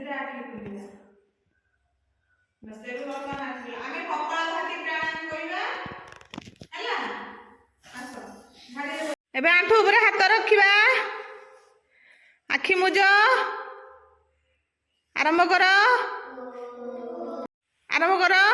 धीरे आखि खुलिया बस एबे भगवान आसिला आमे कपाल भाती प्राणायाम करिबा हला आसो झाड़े एबे आंठू ऊपर हाथ रखिबा आखि मुज आरंभ करो आरंभ करो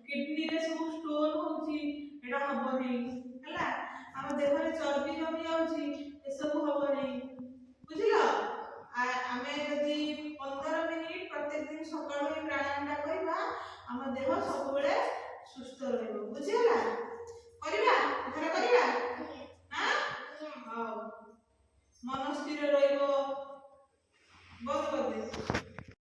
किडनी रे सब स्टोन होची एटा हबो नै हला हम देह रे चर्बी जमी जाउची ए सब हबो नै बुझिलो आमे यदि 15 मिनिट प्रत्येक दिन सकाळ में प्राणायाम टा करबा हम देह सब बेले